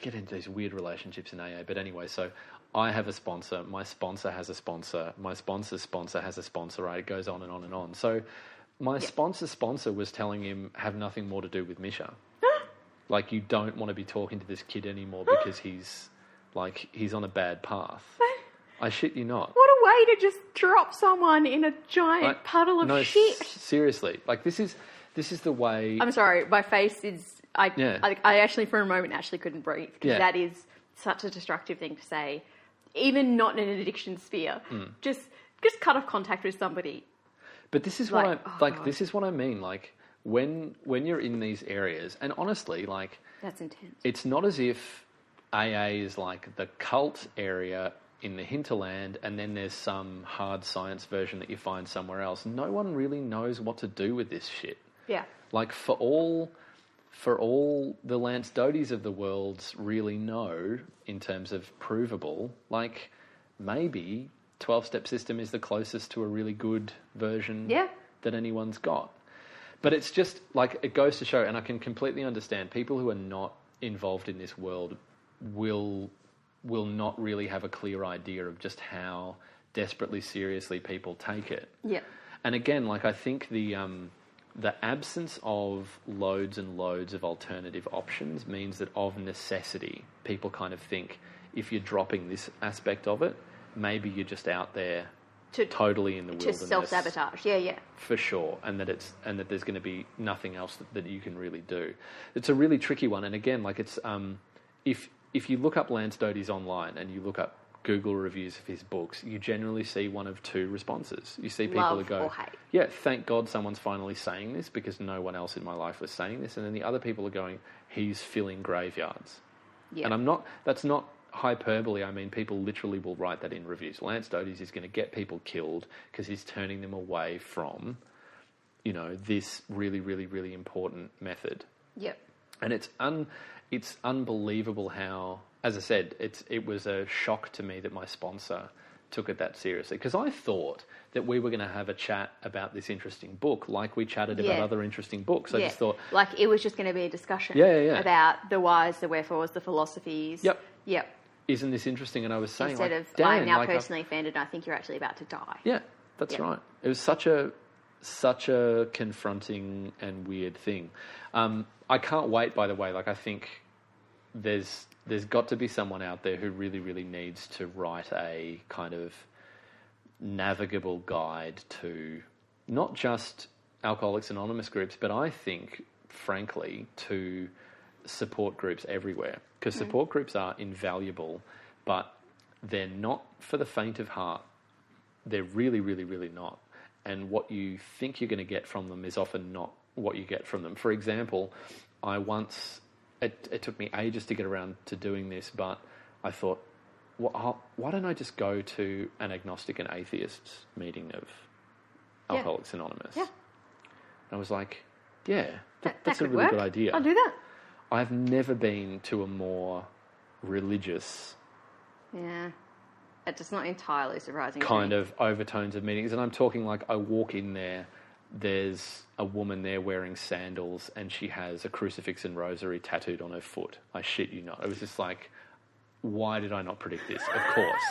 get into these weird relationships in AA, but anyway, so I have a sponsor, my sponsor has a sponsor, my sponsor's sponsor has a sponsor, right? It goes on and on and on. So my sponsor's sponsor was telling him, have nothing more to do with Misha. Like, you don't want to be talking to this kid anymore because he's on a bad path. I shit you not. What a way to just drop someone in a giant puddle of shit. Seriously. Like, this is the way... I'm sorry, my face is... I actually, for a moment, couldn't breathe because that is such a destructive thing to say, even not in an addiction sphere. Just cut off contact with somebody. But this is this is what I mean. Like when you're in these areas, and honestly, like that's intense. It's not as if AA is like the cult area in the hinterland, and then there's some hard science version that you find somewhere else. No one really knows what to do with this shit. Yeah. Like for all the Lance Dodes of the world really know in terms of provable, like maybe 12-step system is the closest to a really good version that anyone's got. But it's just like, it goes to show, and I can completely understand, people who are not involved in this world will not really have a clear idea of just how desperately seriously people take it. Yeah. And again, like I think the absence of loads and loads of alternative options means that of necessity, people kind of think if you're dropping this aspect of it, maybe you're just out there totally in the wilderness. To self-sabotage, yeah. For sure, and that there's going to be nothing else that you can really do. It's a really tricky one, and again, like it's if you look up Lance Dodes online and you look up Google reviews of his books, you generally see one of two responses. You see people who go, yeah, thank God someone's finally saying this because no one else in my life was saying this. And then the other people are going, he's filling graveyards. Yeah. And that's not hyperbole. I mean, people literally will write that in reviews. Lance Dodes is going to get people killed because he's turning them away from, this really, really, really important method. Yep. And it's unbelievable how, as I said, it was a shock to me that my sponsor took it that seriously, because I thought that we were going to have a chat about this interesting book like we chatted about other interesting books. I just thought... Like it was just going to be a discussion about the whys, the wherefores, the philosophies. Yep. Isn't this interesting? And I was saying, instead of, I'm now personally offended, I think you're actually about to die. Yeah, that's right. It was such a confronting and weird thing. I can't wait, by the way. Like, I think there's got to be someone out there who really, really needs to write a kind of navigable guide to not just Alcoholics Anonymous groups, but I think, frankly, to support groups everywhere. Because support groups are invaluable, but they're not for the faint of heart. They're really, really, really not. And what you think you're going to get from them is often not what you get from them. For example, it took me ages to get around to doing this, but I thought, why don't I just go to an agnostic and atheists meeting of Alcoholics Anonymous? Yeah. And I was like, that's a really good idea. I'll do that. I've never been to a more religious... Yeah. It's not entirely surprising. Kind of overtones of meetings. And I'm talking like I walk in there, there's a woman there wearing sandals and she has a crucifix and rosary tattooed on her foot. I shit you not. It was just like, why did I not predict this? Of course.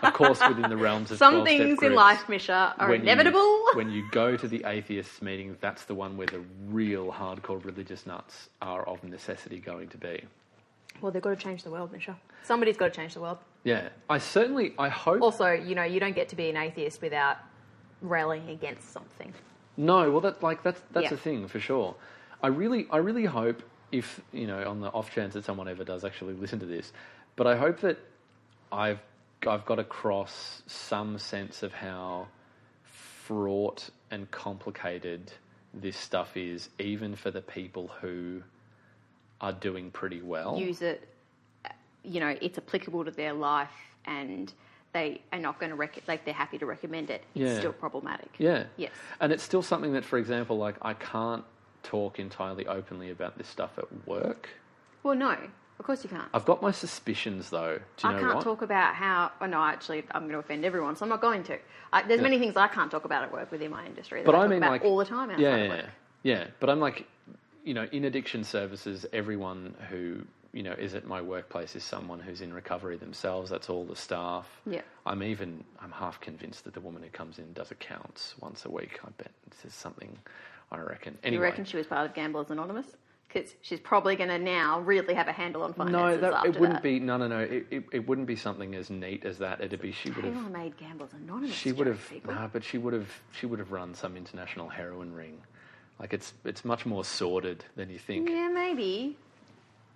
Of course, within the realms of some things in life, Misha, are inevitable. When you go to the atheists meeting, that's the one where the real hardcore religious nuts are of necessity going to be. Well, they've got to change the world, Misha. Somebody's got to change the world. Yeah. I hope... Also, you don't get to be an atheist without rallying against something. No, well, that's a thing, for sure. I really hope, if, on the off chance that someone ever does actually listen to this, but I hope that I've got across some sense of how fraught and complicated this stuff is, even for the people who are doing pretty well. Use it, it's applicable to their life and they are not going to they're happy to recommend it. It's still problematic. Yeah. Yes. And it's still something that, for example, like I can't talk entirely openly about this stuff at work. Well, no, of course you can't. I've got my suspicions, though. Do you know what? I can't talk about how... Oh, no, actually, I'm going to offend everyone, so I'm not going to. There's many things I can't talk about at work within my industry that I talk about all the time outside of work. Yeah, but I'm like, in addiction services, everyone who, is at my workplace is someone who's in recovery themselves. That's all the staff. Yeah. I'm half convinced that the woman who comes in and does accounts once a week. I bet this is something, I reckon. Anyway. You reckon she was part of Gamblers Anonymous? Because she's probably going to now really have a handle on finances. No, it wouldn't be. No. It wouldn't be something as neat as that. It'd be she would have. Taylor made Gamblers Anonymous. She would have. But she would have run some international heroin ring. Like it's much more sordid than you think. Yeah, maybe.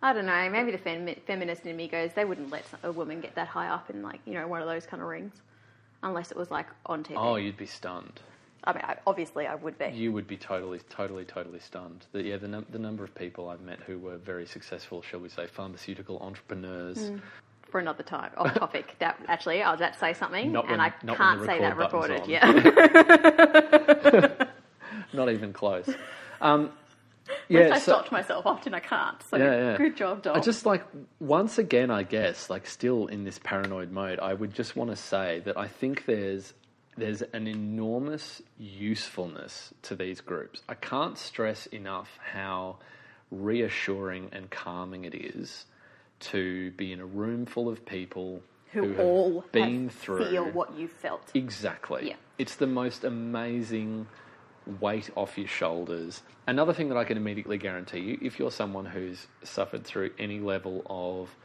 I don't know. Maybe the feminist in me goes, they wouldn't let a woman get that high up in one of those kind of rings, unless it was on TV. Oh, you'd be stunned. I mean, obviously I would be. You would be totally stunned. The number of people I've met who were very successful, shall we say, pharmaceutical entrepreneurs. For another time, off topic. That actually, I was about to say something, I can't say that recorded. Yeah. Not even close. I stopped myself often. I can't. So good job, Dom. I just once again, I guess, still in this paranoid mode, I would just want to say that I think there's an enormous usefulness to these groups. I can't stress enough how reassuring and calming it is to be in a room full of people who all have been through... feel what you felt. Exactly. Yeah. It's the most amazing weight off your shoulders. Another thing that I can immediately guarantee you, if you're someone who's suffered through any level of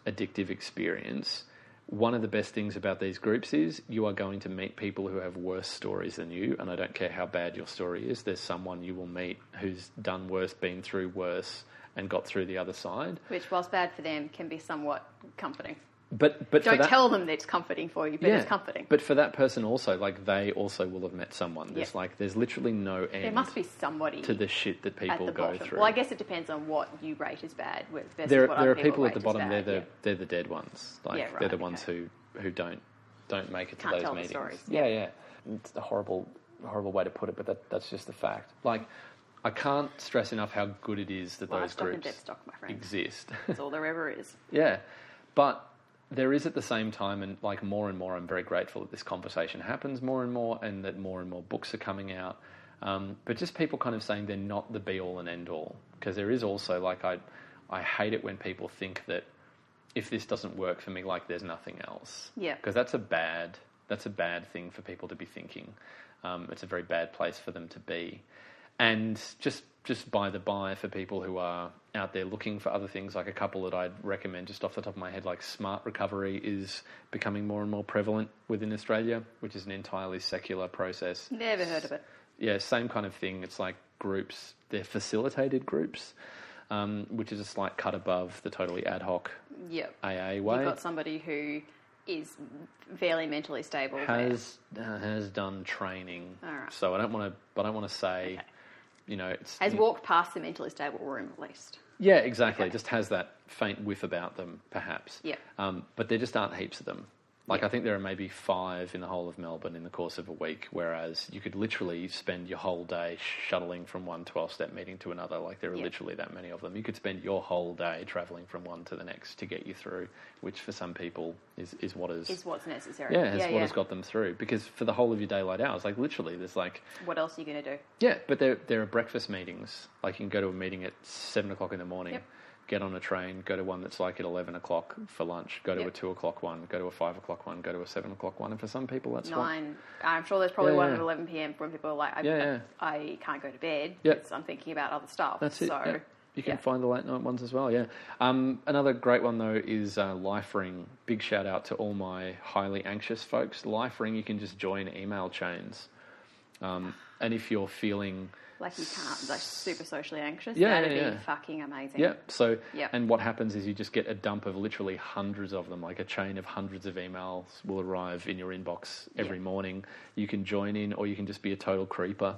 addictive experience... One of the best things about these groups is you are going to meet people who have worse stories than you, and I don't care how bad your story is, there's someone you will meet who's done worse, been through worse, and got through the other side. Which, whilst bad for them, can be somewhat comforting. But for Don't that, tell them that it's comforting for you, but it's comforting. But for that person also, like, they also will have met someone. There's literally no end. There must be somebody to the shit that people go through. Well, I guess it depends on what you rate as bad. There are people at the bottom. They're the dead ones. Like, they're the ones who don't make it to those meetings. Stories. Yeah. It's a horrible way to put it, but that's just the fact. Like, I can't stress enough how good it is that those groups exist. That's all there ever is. Yeah, but there is at the same time, and like more and more, I'm very grateful that this conversation happens more and more, and that more and more books are coming out. But just people kind of saying they're not the be-all and end-all, because there is also, like, I hate it when people think that if this doesn't work for me, like, there's nothing else. Yeah. Because that's a bad thing for people to be thinking. It's a very bad place for them to be. And just by the by, for people who are out there looking for other things, like a couple that I'd recommend just off the top of my head, like smart recovery is becoming more and more prevalent within Australia, which is an entirely secular process. Never heard of it. Yeah, same kind of thing. It's like groups, they're facilitated groups, which is a slight cut above the totally ad hoc AA way. You've got somebody who is fairly mentally stable. Has done training. All right. So I don't want to say... Okay. You know, it's... Has walked past the mentally stable room, at least. Yeah, exactly. Okay. Just has that faint whiff about them, perhaps. Yeah. But there just aren't heaps of them. Like, I think there are maybe 5 in the whole of Melbourne in the course of a week, whereas you could literally spend your whole day shuttling from one 12-step meeting to another. Like, there are literally that many of them. You could spend your whole day travelling from one to the next to get you through, which for some people is what's necessary. Yeah, what has got them through. Because for the whole of your daylight hours, like, literally, there's like... What else are you going to do? Yeah, but there are breakfast meetings. Like, you can go to a meeting at 7 o'clock in the morning. Yep. Get on a train, go to one that's like at 11 o'clock for lunch, go to a 2 o'clock one, go to a 5 o'clock one, go to a 7 o'clock one, and for some people that's 9. I'm sure there's probably one at 11 p.m. when people are like, I can't go to bed because I'm thinking about other stuff. That's it. So, you can find the late night ones as well, Another great one, though, is Life Ring. Big shout out to all my highly anxious folks. Life Ring, you can just join email chains. And if you're feeling... Like, you can't, like, super socially anxious. That'd be fucking amazing. Yeah. So, and what happens is you just get a dump of literally hundreds of them, like a chain of hundreds of emails will arrive in your inbox every morning. You can join in, or you can just be a total creeper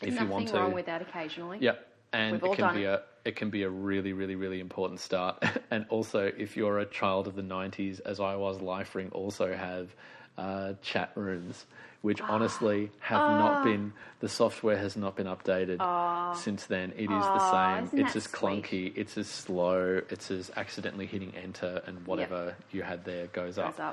if you want to. Nothing wrong with that occasionally. Yeah. And it can be a really, really, really important start. And also, if you're a child of the 90s, as I was, LifeRing also have chat rooms, which honestly have not been... The software has not been updated since then. It is the same. It's as clunky. It's as slow. It's as accidentally hitting enter, and whatever you had there goes up. But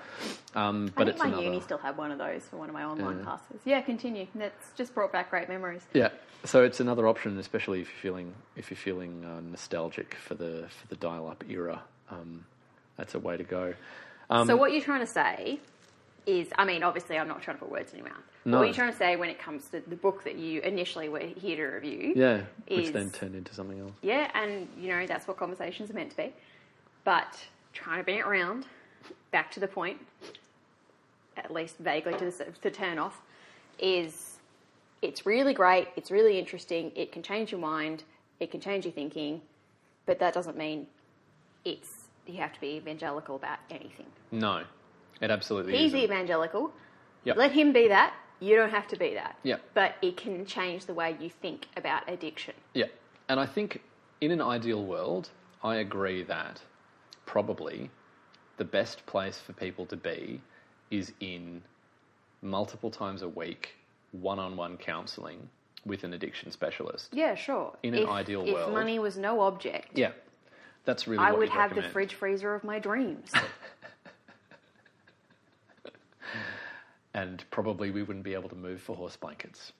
I think my uni still had one of those for one of my online classes. Yeah, continue. That's just brought back great memories. Yeah. So it's another option, especially if you're feeling nostalgic for the dial-up era. That's a way to go. So what you're trying to say is, I mean, obviously I'm not trying to put words in your mouth. No. What you're trying to say when it comes to the book that you initially were here to review... Yeah, which then turned into something else. Yeah, and, you know, that's what conversations are meant to be. But trying to bring it around, back to the point, at least vaguely to turn off, is it's really great, it's really interesting, it can change your mind, it can change your thinking, but that doesn't mean you have to be evangelical about anything. No. It absolutely He's isn't. evangelical. Yep. Let him be that. You don't have to be that. Yep. But it can change the way you think about addiction. Yeah. And I think in an ideal world, I agree that probably the best place for people to be is in multiple times a week, one-on-one counselling with an addiction specialist. Yeah, sure. In an ideal world. If money was no object. Yeah. That's really I what would you'd have recommend. the fridge freezer of my dreams. And probably we wouldn't be able to move for horse blankets.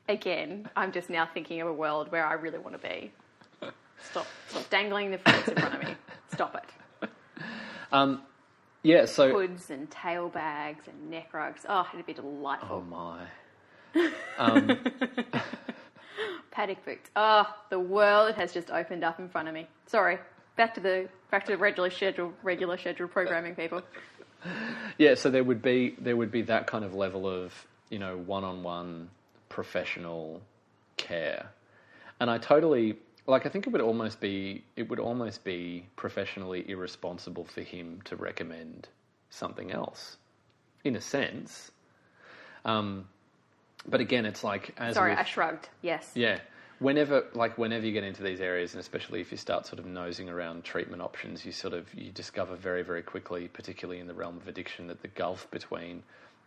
Again, I'm just now thinking of a world where I really want to be. Stop dangling the fruits in front of me. Stop it. Yeah, so... Hoods and tail bags and neck rugs. Oh, it'd be delightful. Oh, my. Paddock boots. Oh, the world has just opened up in front of me. Sorry. Back to the regular schedule programming, people. Yeah, so there would be that kind of level of, you know, one-on-one professional care. And I totally Like, I think it would almost be professionally irresponsible for him to recommend something else, in a sense. But again, it's like... I shrugged. Yes. Yeah. Whenever you get into these areas, and especially if you start sort of nosing around treatment options, you discover very, very quickly, particularly in the realm of addiction, that the gulf between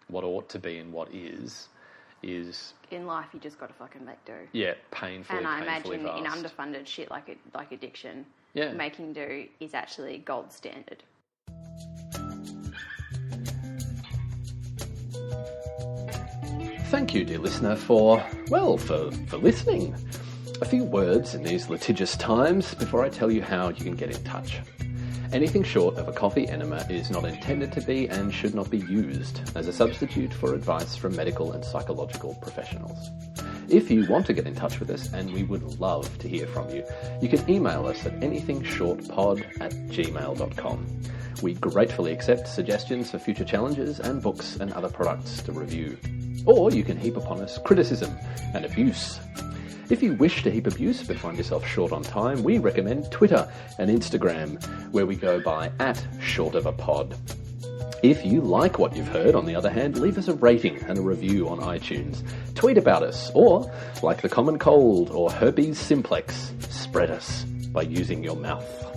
what ought to be and what is in life. You just got to fucking make do. Yeah, painfully. And I painfully imagine vast. in underfunded shit like addiction, Yeah. making do is actually gold standard. Thank you, dear listener, for listening. A few words in these litigious times before I tell you how you can get in touch. Anything short of a coffee enema is not intended to be and should not be used as a substitute for advice from medical and psychological professionals. If you want to get in touch with us, and we would love to hear from you, you can email us at anythingshortpod@gmail.com. We gratefully accept suggestions for future challenges and books and other products to review. Or you can heap upon us criticism and abuse. If you wish to heap abuse but find yourself short on time, we recommend Twitter and Instagram, where we go by @shortofapod. If you like what you've heard, on the other hand, leave us a rating and a review on iTunes. Tweet about us, or, like the common cold or herpes simplex, spread us by using your mouth.